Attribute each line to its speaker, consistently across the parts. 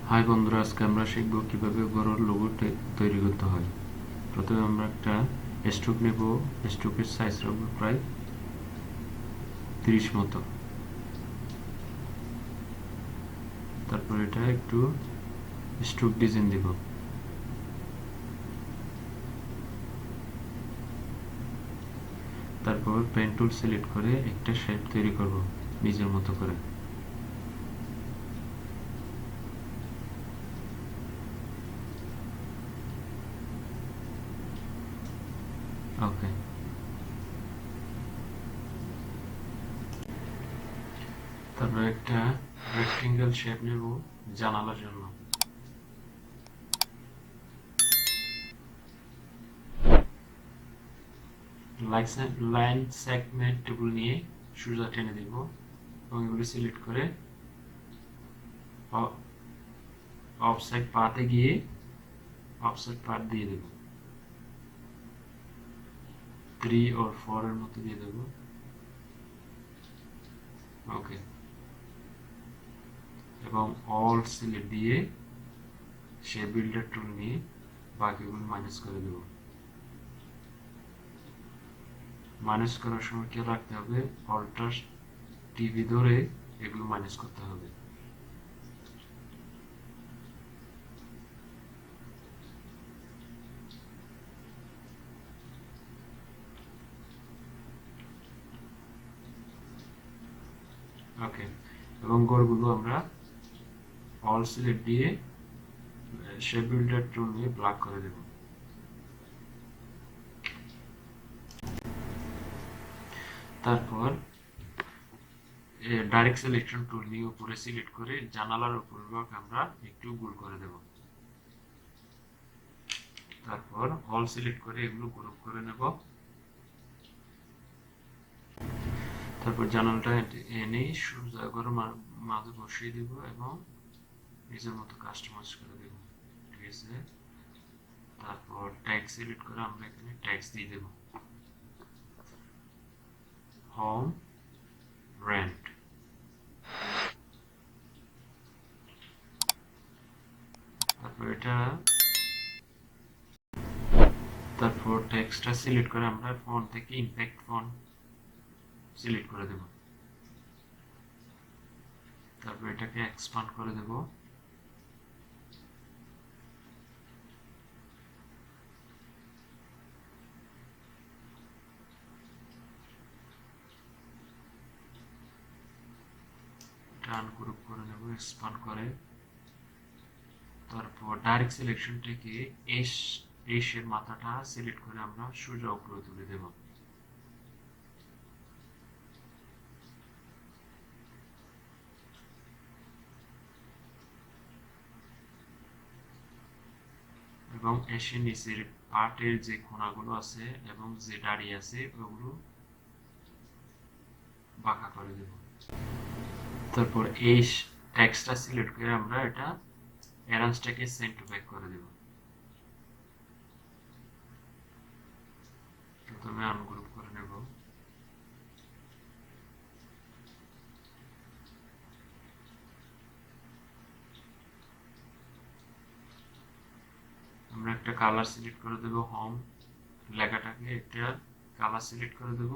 Speaker 1: High বন্ধুরা, আজকে আমরা শিখব কিভাবে গরুর লোগো তৈরি করতে হয়। প্রথমে আমরা একটা স্ট্রোক নেব। স্ট্রোকের সাইজ রাখবো প্রায় 30 মতো। তারপর এটা একটু স্ট্রোক ডিজাইন দিব। তারপর পেন টুল সিলেক্ট করে একটা শেপ তৈরি করব নিজের মতো করে। ওকে, তারপর একটা রেক্টেঙ্গেল শেপ নেব জানালার জন্য। লাইন সেগমেন্ট টুল নিয়ে সোজা টেনে দিব এবং এগুলি সিলেক্ট করে অফসাইড পাতে গিয়ে অফসাইড পাত দিয়ে দেব। 3 or 4 এর মতো দিয়ে দেব। ওকে, এবং অল সিলেক্ট দিয়ে সে বিল্ডার টুল নিয়ে বাকিগুলো মাইনাস করে দেব। মাইনাস করার সময় কি রাখতে হবে, অল্টার টিভি ধরে এগুলো মাইনাস করতে হবে। ওকে, এবং গড়গুলো আমরা অল সিলেক্ট দিয়ে সে বিল্ডার টুল নিয়ে ব্লক করে দেব। তারপর ডাইরেক্ট সিলেকশন টুল নিয়ে উপরে সিলেক্ট করে জানালার উপর ভাগ আমরা একটু গোল করে দেব। তারপর অল সিলেক্ট করে এগুলো গ্রুপ করে নেব। তারপর জানালাটা এনে সোজা করে মাঝে বসিয়ে দিব এবং নিজের মতো কাস্টমাইজ করে দেব। ঠিক আছে, তারপর ট্যাগ সিলেক্ট করে আমরা এখানে ট্যাক্স দিয়ে দেব, হোম রেন্ট। তারপর তারপর টেক্সটটা সিলেক্ট করে আমরা ফন্ট থেকে ইম্প্যাক্ট ফন্ট সিলেক্ট করে দেব। তারপর এটাকে এক্সপান্ড করে দেব। টার্ন গ্রুপ করে নেব এক্সপান্ড করে। তারপর ডাইরেক্ট সিলেকশন থেকে এর মাথাটা সিলেক্ট করে আমরা সোজা উপরে তুলে দেব। এবং এসে নিচের পার্টের যে কোণাগুলো আছে এবং যে দাড়ি আছে ওগুলো বাঁকা করে দেব। তারপর এই টেক্সটটা সিলেক্ট করে আমরা এটা অ্যারেঞ্জটাকে সেন্ট টু ব্যাক করে দেব। প্রথমে আনগ্রুপ করে নেব। আমরা একটা কালার সিলেক্ট করে দেব, হোম লেখাটাকে একটা কালার সিলেক্ট করে দেব।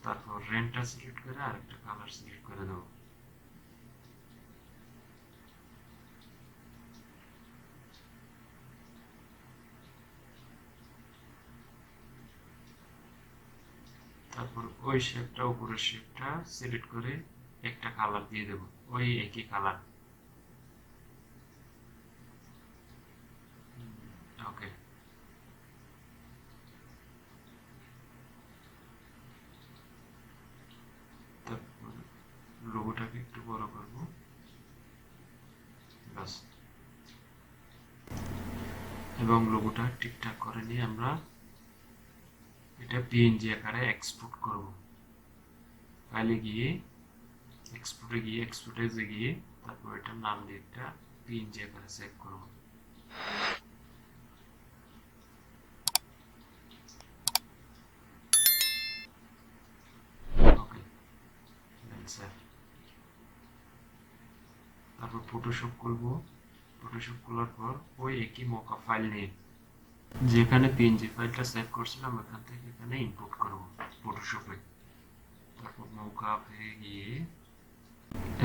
Speaker 1: তারপর রেন্টটা সিলেক্ট করে আরেকটা কালার সিলেক্ট করে দেব। তারপর ওই শেপটা উপরের শেপটা সিলেক্ট করে একটা কালার দিয়ে দেব, ওই একই কালার। ওকে, তারপর লোগোটাকে একটু বড় করব। বাস, এবং লোগোটা ঠিকঠাক করে নিয়ে আমরা এটা পিএনজি আকারে এক্সপোর্ট করব। ফাইলে গিয়ে এক্সপোর্টে গিয়ে তারপর এটার নাম দিয়ে একটা পিএনজি আকারে সেভ করব। ওকে, স্যার। তারপর ফটোশপ খুলবো। ফটোশপ খোলার পর ওই একই মকআপ ফাইল নিয়ে যেখানে পিএনজি ফাইলটা সেভ করছিলাম ওখান থেকে এখানে ইনপুট করব ফটোশপে। তারপর মকআপে গিয়ে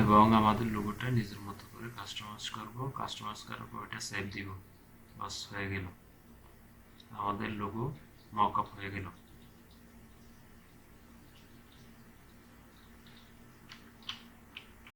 Speaker 1: এবং আমাদের লোগোটা নিজের মতো করে কাস্টমাইজ করব। কাস্টমাইজ করার পর এটা সেভ দিব। বাস হয়ে গেল, আমাদের লোগো মকআপ হয়ে গেল।